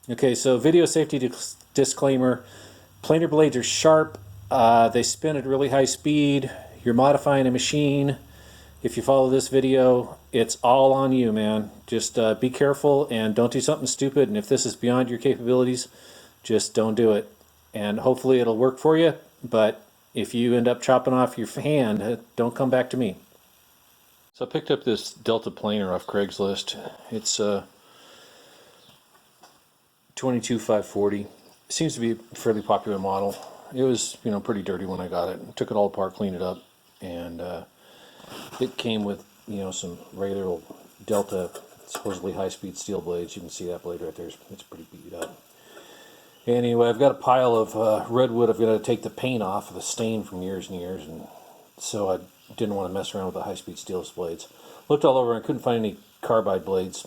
Okay, so video safety disclaimer. Planer blades are sharp. They spin at really high speed. You're modifying a machine. If you follow this video, it's all on you, man. Just be careful and don't do something stupid. And if this is beyond your capabilities, just don't do it. And hopefully it'll work for you. But if you end up chopping off your hand, don't come back to me. So I picked up this Delta planer off Craigslist. It's 22540. It seems to be a fairly popular model. It was, pretty dirty when I got it. Took it all apart, cleaned it up, and it came with, some regular old Delta, supposedly high-speed steel blades. You can see that blade right there. It's pretty beat up. Anyway, I've got a pile of redwood. I've got to take the paint off of the stain from years and years, and so I didn't want to mess around with the high-speed steel blades. Looked all over and I couldn't find any carbide blades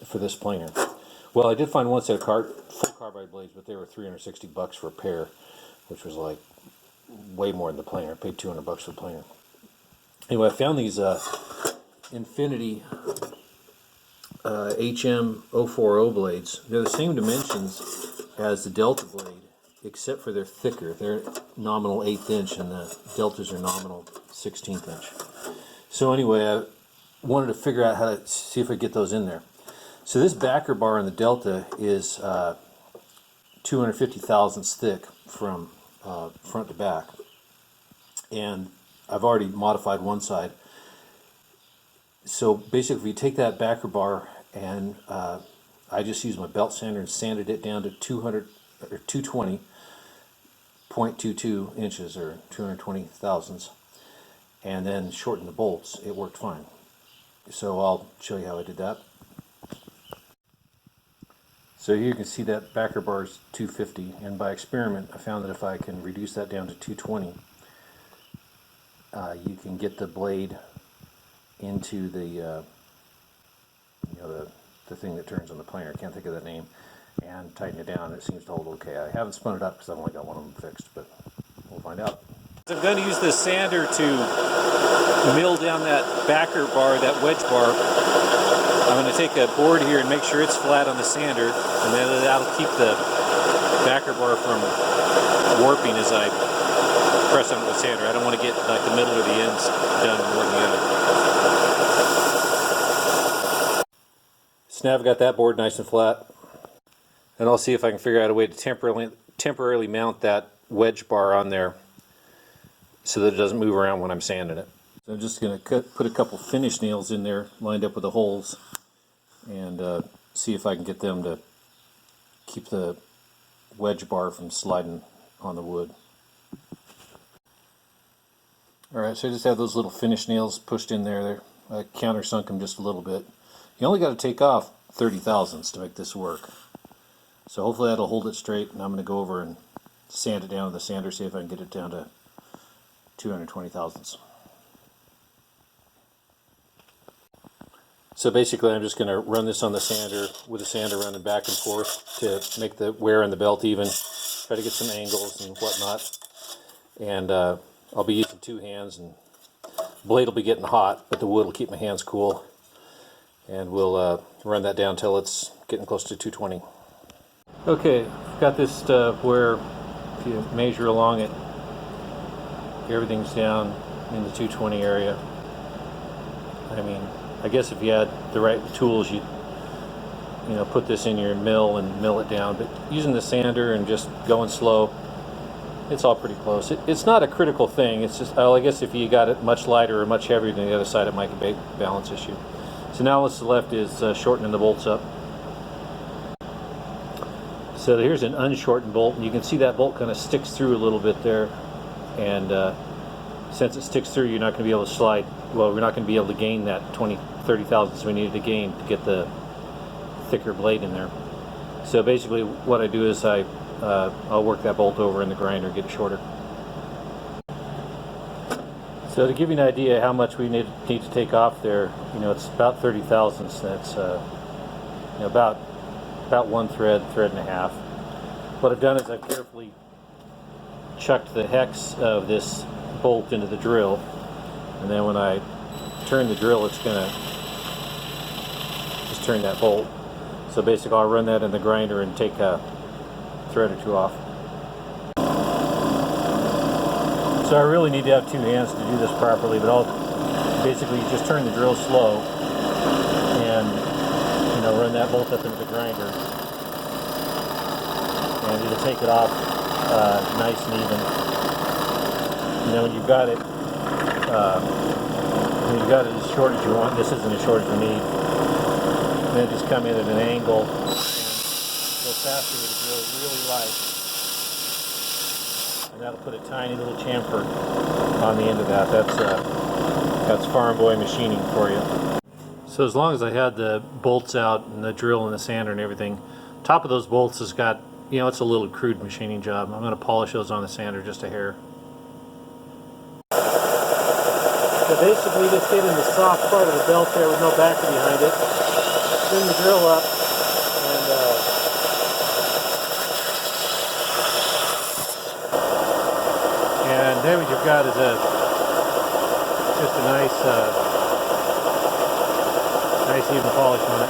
for this planer. Well, I did find one set of full carbide blades, but they were $360 for a pair, which was like way more than the planer. I paid $200 for the planer. Anyway, I found these Infinity HM040 blades. They're the same dimensions as the Delta blade, except for they're thicker. They're nominal 1/8 inch, and the Deltas are nominal 1/16 inch. So anyway, I wanted to figure out how to see if I could get those in there. So this backer bar in the Delta is 250 thousandths thick from front to back, and I've already modified one side. So basically, if you take that backer bar and I just used my belt sander and sanded it down to 220.22 inches or 220 thousandths, and then shortened the bolts, it worked fine. So I'll show you how I did that. So here you can see that backer bar is 250, and by experiment I found that if I can reduce that down to 220, you can get the blade into the the thing that turns on the planer. I can't think of that name, and tighten it down. It seems to hold okay. I haven't spun it up because I've only got one of them fixed, but we'll find out. I'm going to use this sander to mill down that backer bar, that wedge bar. I'm going to take a board here and make sure it's flat on the sander, and then that'll keep the backer bar from warping as I press on the sander. I don't want to get like the middle or the ends done more than the other. So now I've got that board nice and flat, and I'll see if I can figure out a way to temporarily mount that wedge bar on there so that it doesn't move around when I'm sanding it. So I'm just going to put a couple finish nails in there lined up with the holes, and see if I can get them to keep the wedge bar from sliding on the wood. Alright, so I just have those little finish nails pushed in there. I countersunk them just a little bit. You only got to take off 30 thousandths to make this work. So hopefully that'll hold it straight, and I'm going to go over and sand it down with the sander, see if I can get it down to 220 thousandths. So basically I'm just going to run this on the sander with the sander running back and forth to make the wear in the belt even, try to get some angles and whatnot. And I'll be using two hands, and the blade will be getting hot, but the wood will keep my hands cool. And we'll run that down till it's getting close to 220. Okay, I've got this where if you measure along it, everything's down in the 220 area. I mean, I guess if you had the right tools, you'd put this in your mill and mill it down. But using the sander and just going slow, it's all pretty close. It's not a critical thing. It's just, I guess if you got it much lighter or much heavier than the other side, it might be a balance issue. So now what's left is shortening the bolts up. So here's an unshortened bolt, and you can see that bolt kind of sticks through a little bit there. And since it sticks through, you're not going to be able to slide. Well, we're not going to be able to gain that 30 thousandths we needed to gain to get the thicker blade in there. So basically what I do is I'll work that bolt over in the grinder, get it shorter. So to give you an idea how much we need to take off there, it's about 30 thousandths. That's about one thread and a half. What I've done is I've carefully chucked the hex of this bolt into the drill, and then when I turn the drill, it's going to just turn that bolt. So basically I'll run that in the grinder and take a thread or two off. So I really need to have two hands to do this properly, but I'll basically just turn the drill slow and run that bolt up into the grinder, and it'll take it off nice and even. When you've got it as short as you want, this isn't as short as you need, then just come in at an angle and go faster with the drill really light, and that'll put a tiny little chamfer on the end of that. That's farm boy machining for you. So as long as I had the bolts out and the drill and the sander and everything, top of those bolts has got, it's a little crude machining job. I'm going to polish those on the sander just a hair. So basically just get in the soft part of the belt there with no backer behind it. Spin the drill up and then what you've got is just a nice even polish on it.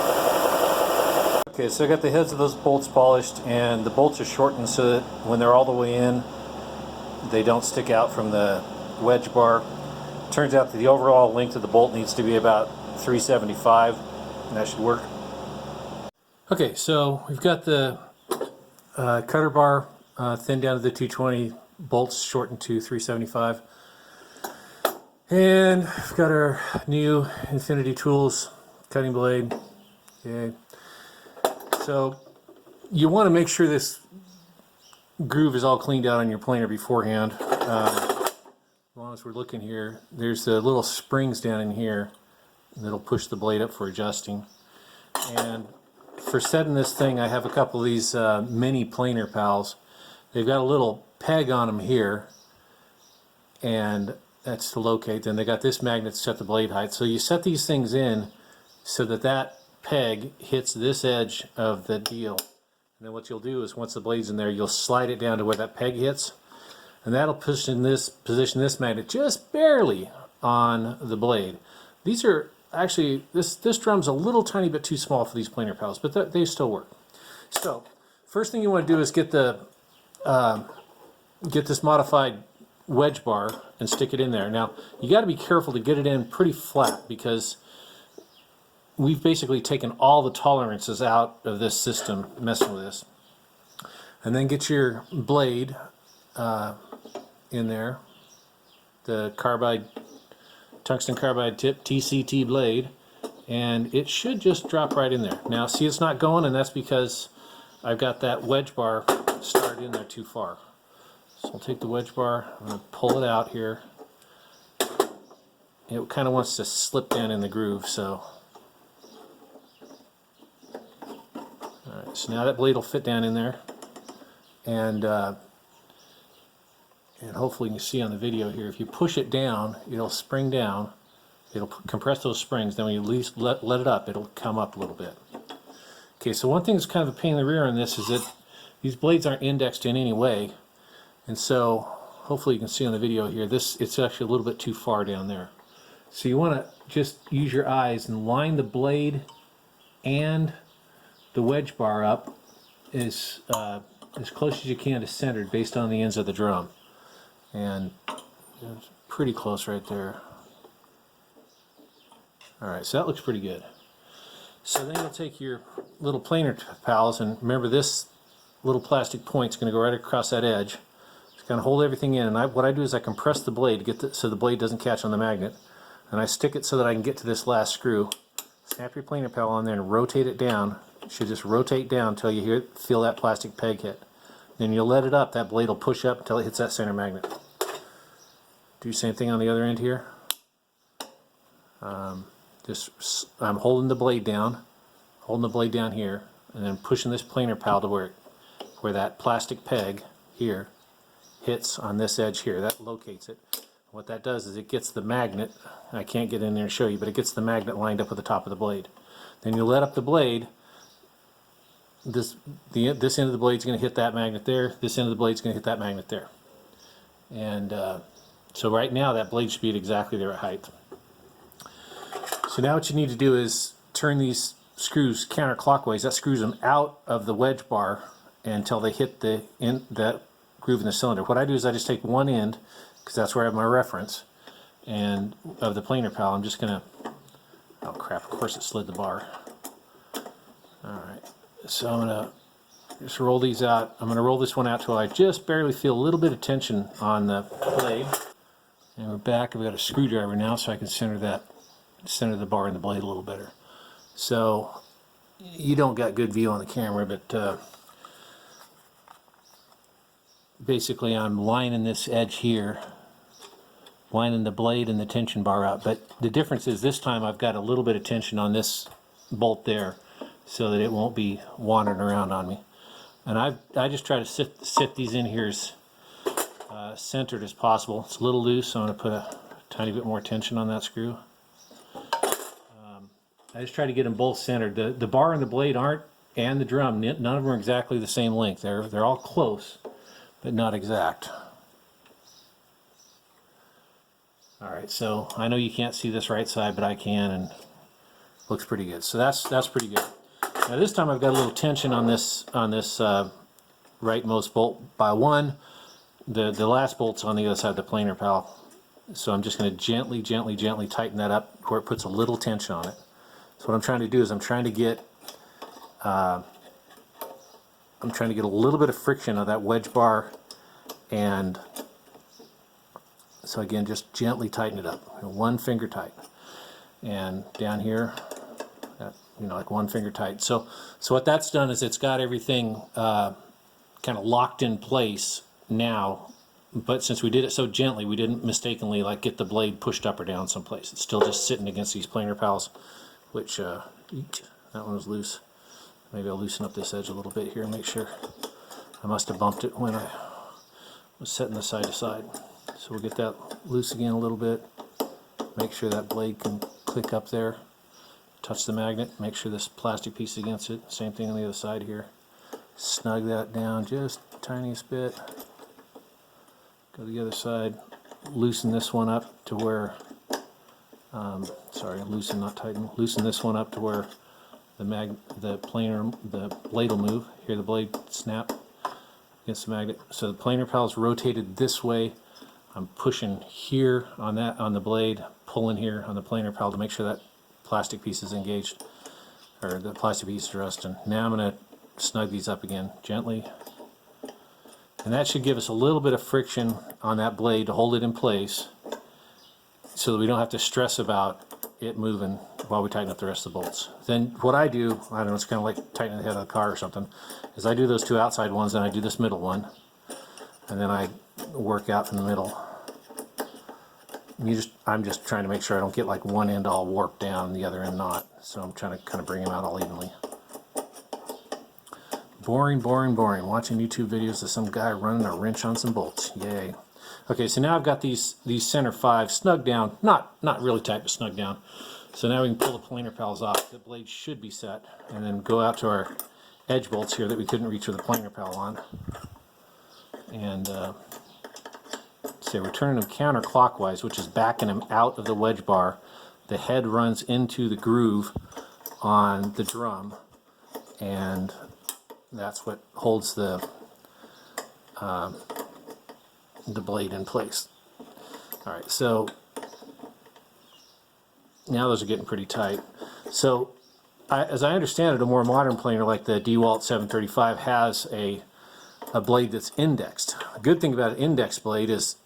Okay, so I got the heads of those bolts polished, and the bolts are shortened so that when they're all the way in, they don't stick out from the wedge bar. Turns out that the overall length of the bolt needs to be about 375, and that should work. Okay, so we've got the cutter bar thinned down to the 220, bolts shortened to 375, and we've got our new Infinity Tools cutting blade. Okay, so you want to make sure this groove is all cleaned out on your planer beforehand. As long as we're looking here, there's the little springs down in here that'll push the blade up for adjusting. And for setting this thing, I have a couple of these mini planer pals. They've got a little peg on them here, and that's to locate. Then they got this magnet to set the blade height. So you set these things in so that that peg hits this edge of the deal. And then what you'll do is once the blade's in there, you'll slide it down to where that peg hits, and that'll position this magnet just barely on the blade. These are actually, this drum's a little tiny bit too small for these planer pals, but they still work. So first thing you want to do is get this modified wedge bar and stick it in there. Now you got to be careful to get it in pretty flat, because we've basically taken all the tolerances out of this system messing with this. And then get your blade in there, the Tungsten Carbide Tipped TCT blade, and it should just drop right in there. Now see, it's not going, and that's because I've got that wedge bar started in there too far. So I'll take the wedge bar, I'm going to pull it out here. It kind of wants to slip down in the groove, so. Alright, so now that blade will fit down in there, and hopefully you can see on the video here, if you push it down, it'll spring down, it'll compress those springs, then when you at least let it up, it'll come up a little bit. Okay, so one thing that's kind of a pain in the rear on this is that these blades aren't indexed in any way, and so hopefully you can see on the video here, it's actually a little bit too far down there. So you want to just use your eyes and line the blade and the wedge bar up as close as you can to centered based on the ends of the drum. And it's pretty close right there. Alright, so that looks pretty good. So then you'll take your little planer pals, and remember this little plastic point's going to go right across that edge. It's going to hold everything in, and what I do is I compress the blade to get so the blade doesn't catch on the magnet, and I stick it so that I can get to this last screw. Snap your planer pal on there and rotate it down. It should just rotate down until you feel that plastic peg hit. Then you'll let it up, that blade will push up until it hits that center magnet. Do the same thing on the other end here. I'm holding the blade down here, and then pushing this planer pal to where that plastic peg here hits on this edge here. That locates it. What that does is it gets the magnet, I can't get in there and show you, but it gets the magnet lined up with the top of the blade. Then you let up the blade, this end of the blade is going to hit that magnet there, this end of the blade is going to hit that magnet there. And so right now that blade should be at exactly the right height. So now what you need to do is turn these screws counterclockwise, that screws them out of the wedge bar until they hit that groove in the cylinder. What I do is I just take one end, because that's where I have my reference, and of the planer pal, I'm just going to, oh crap, of course it slid the bar. Alright, so I'm going to just roll these out. I'm going to roll this one out till I just barely feel a little bit of tension on the blade. And we're back. We've got a screwdriver now, so I can center the bar in the blade a little better. So you don't got good view on the camera, but basically I'm lining this edge here, lining the blade and the tension bar out. But the difference is this time I've got a little bit of tension on this bolt there, so that it won't be wandering around on me. And I just try to sit these in here as centered as possible. It's a little loose, so I'm going to put a tiny bit more tension on that screw. I just try to get them both centered. The bar and the blade aren't, and the drum, none of them are exactly the same length. They're all close, but not exact. Alright, so I know you can't see this right side, but I can, and it looks pretty good. So that's pretty good. Now this time I've got a little tension on this rightmost bolt by one. The last bolt's on the other side of the planer pal, so I'm just going to gently tighten that up where it puts a little tension on it. So what I'm trying to do is I'm trying to get a little bit of friction of that wedge bar, and so again, just gently tighten it up, one finger tight, and down here, like one finger tight. So what that's done is it's got everything kind of locked in place now, but since we did it so gently, we didn't mistakenly like get the blade pushed up or down someplace. It's still just sitting against these planer pals, which that one was loose. Maybe I'll loosen up this edge a little bit here and make sure. I must have bumped it when I was setting this side to side. So we'll get that loose again a little bit. Make sure that blade can click up there. Touch the magnet, make sure this plastic piece is against it. Same thing on the other side here. Snug that down just the tiniest bit. Go to the other side. Loosen this one up to where, loosen, not tighten. Loosen this one up to where the blade will move. Hear the blade snap against the magnet. So the planer pal is rotated this way. I'm pushing here on the blade, pulling here on the planer pal to make sure that plastic piece is engaged, or the plastic piece is rusting. Now I'm going to snug these up again gently, and that should give us a little bit of friction on that blade to hold it in place, so that we don't have to stress about it moving while we tighten up the rest of the bolts. Then what I do, I don't know, it's kind of like tightening the head of the car or something, is I do those two outside ones, and I do this middle one, and then I work out from the middle. I'm just trying to make sure I don't get like one end all warped down and the other end not. So I'm trying to kind of bring them out all evenly. Boring. Watching YouTube videos of some guy running a wrench on some bolts. Yay. Okay, so now I've got these center five snug down. Not really tight, but snug down. So now we can pull the planer pals off. The blade should be set. And then go out to our edge bolts here that we couldn't reach with the planer pal on. And so we're turning them counterclockwise, which is backing them out of the wedge bar. The head runs into the groove on the drum, and that's what holds the blade in place. All right, so now those are getting pretty tight. So as I understand it, a more modern planer like the DeWalt 735 has a blade that's indexed. The good thing about an index blade is,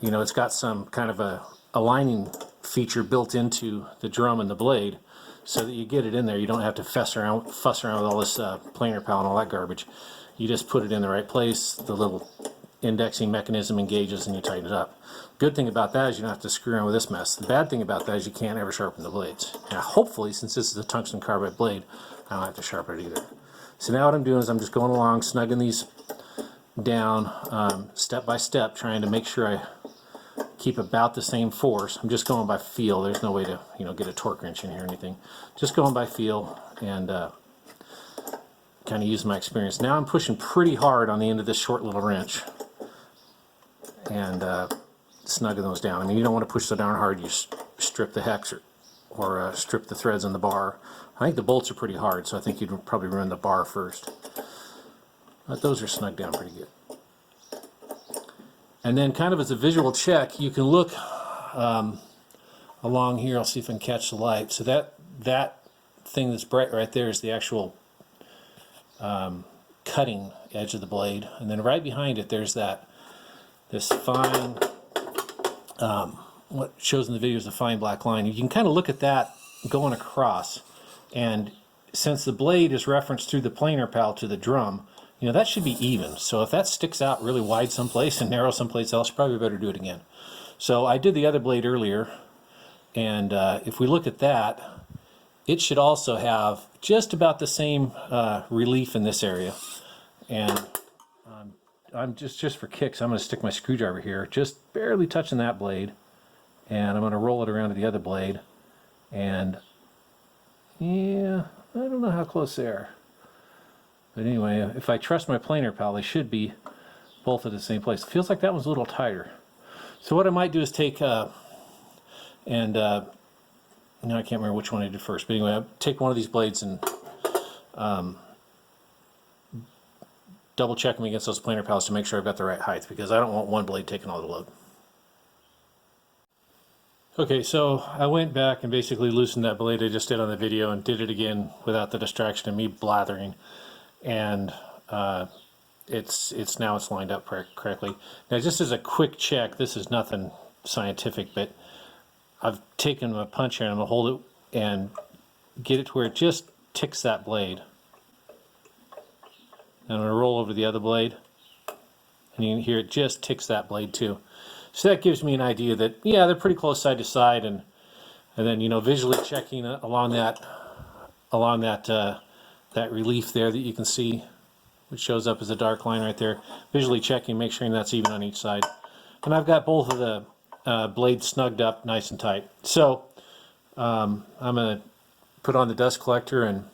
it's got some kind of a aligning feature built into the drum and the blade, so that you get it in there. You don't have to fuss around with all this planer pal and all that garbage. You just put it in the right place. The little indexing mechanism engages and you tighten it up. Good thing about that is you don't have to screw around with this mess. The bad thing about that is you can't ever sharpen the blades. Now hopefully, since this is a tungsten carbide blade, I don't have to sharpen it either. So now what I'm doing is I'm just going along, snugging these down step by step, trying to make sure I keep about the same force. I'm just going by feel. There's no way to get a torque wrench in here or anything. Just going by feel and kind of use my experience. Now I'm pushing pretty hard on the end of this short little wrench and snugging those down. You don't want to push so darn hard you strip the hex or strip the threads on the bar. I think the bolts are pretty hard, so I think you'd probably run the bar first. But those are snugged down pretty good. And then kind of as a visual check, you can look along here. I'll see if I can catch the light. So that thing that's bright right there is the actual cutting edge of the blade. And then right behind it, there's this fine, what shows in the video is a fine black line. You can kind of look at that going across. And since the blade is referenced through the planer pal to the drum, you know, that should be even. So if that sticks out really wide someplace and narrow someplace else, probably better do it again. So I did the other blade earlier, and if we look at that, it should also have just about the same relief in this area. And I'm just for kicks, I'm going to stick my screwdriver here, just barely touching that blade, and I'm going to roll it around to the other blade. And yeah, I don't know how close they are. But anyway, if I trust my planer pal, they should be both at the same place. It feels like that one's a little tighter. So what I might do is take, I can't remember which one I did first, but anyway, I'll take one of these blades and double check them against those planer pals to make sure I've got the right height, because I don't want one blade taking all the load. Okay, so I went back and basically loosened that blade I just did on the video and did it again without the distraction of me blathering. And it's now lined up correctly. Now, just as a quick check, this is nothing scientific, but I've taken my punch here and I'm gonna hold it and get it to where it just ticks that blade. And I'm gonna roll over the other blade, and you can hear it just ticks that blade too. So that gives me an idea that, yeah, they're pretty close side to side, and then, you know, visually checking along that relief there that you can see, which shows up as a dark line right there. Visually checking, make sure that's even on each side. And I've got both of the blades snugged up nice and tight. So I'm going to put on the dust collector, and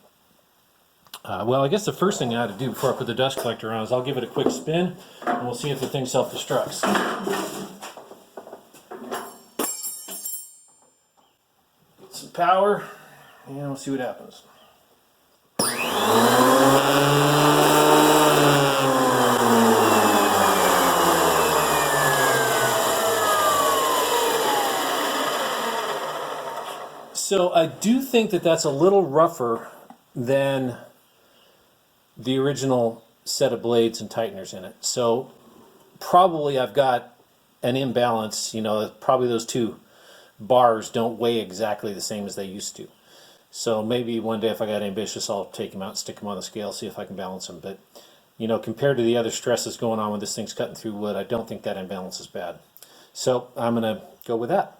well, I guess the first thing I ought to do before I put the dust collector on is I'll give it a quick spin, and we'll see if the thing self-destructs. Get some power, and we'll see what happens. So I do think that that's a little rougher than the original set of blades and tighteners in it. So probably I've got an imbalance, you know, probably those two bars don't weigh exactly the same as they used to. So maybe one day if I got ambitious, I'll take them out and stick them on the scale, see if I can balance them. But, you know, compared to the other stresses going on when this thing's cutting through wood, I don't think that imbalance is bad. So I'm going to go with that.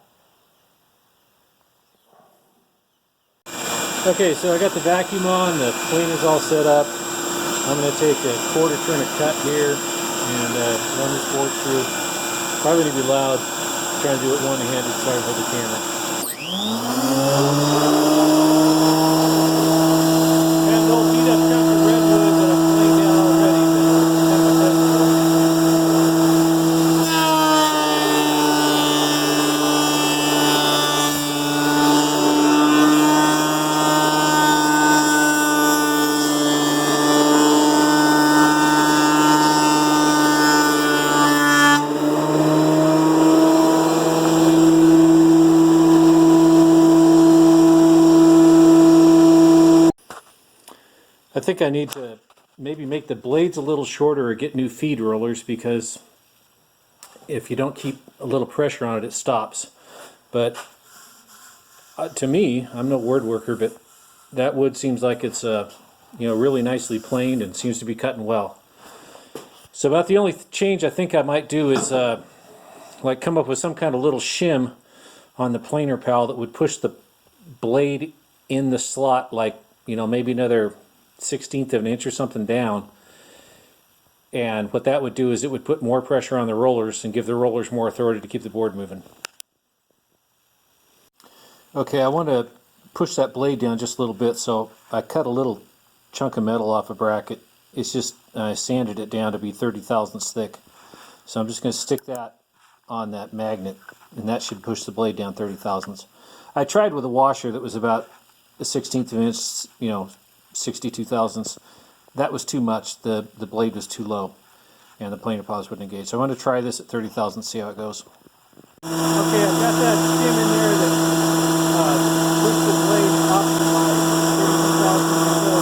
Okay, so I got the vacuum on, the cleaner's all set up. I'm going to take a quarter turn of cut here and run this board through. Probably going to be loud, trying to do it one-handed, sorry for the camera. Got an old beat-up chunk of redwood that I've laid down already, but kind of a test I think I need to maybe make the blades a little shorter or get new feed rollers, because if you don't keep a little pressure on it, it stops. But to me, I'm no word worker, but that wood seems like it's really nicely planed and seems to be cutting well. So about the only change I think I might do is like come up with some kind of little shim on the planer pal that would push the blade in the slot, like, you know, maybe another 1/16 of an inch or something down. And what that would do is it would put more pressure on the rollers and give the rollers more authority to keep the board moving. Okay, I want to push that blade down just a little bit, so I cut a little chunk of metal off a bracket. It's just, I sanded it down to be 30 thousandths thick. So I'm just going to stick that on that magnet, and that should push the blade down 30 thousandths. I tried with a washer that was about 1/16 inch, 62 thousandths. That was too much. The blade was too low, and the planer pause wouldn't engage. So I want to try this at 30 thousandths, see how it goes. Okay, I've got that shim in there that puts the blade up to my 32 thousandths or so.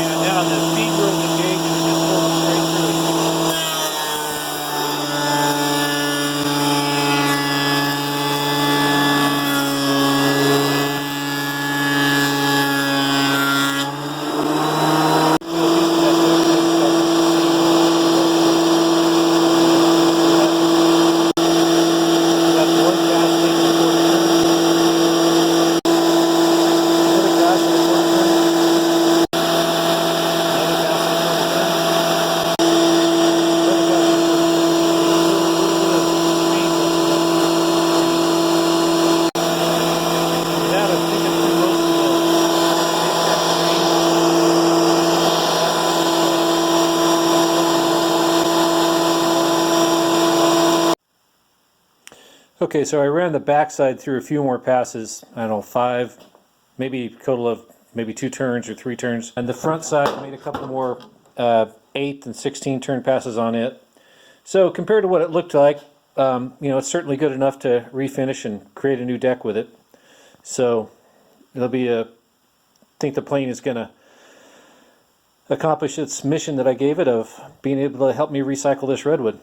And now the feed room engages and just pulls straight through. Okay, so I ran the backside through a few more passes. I don't know, 5, maybe a total of maybe 2 turns or 3 turns. And the front side, I made a couple more 8 and 16 turn passes on it. So compared to what it looked like, it's certainly good enough to refinish and create a new deck with it. So it'll be I think the plane is going to accomplish its mission that I gave it of being able to help me recycle this redwood.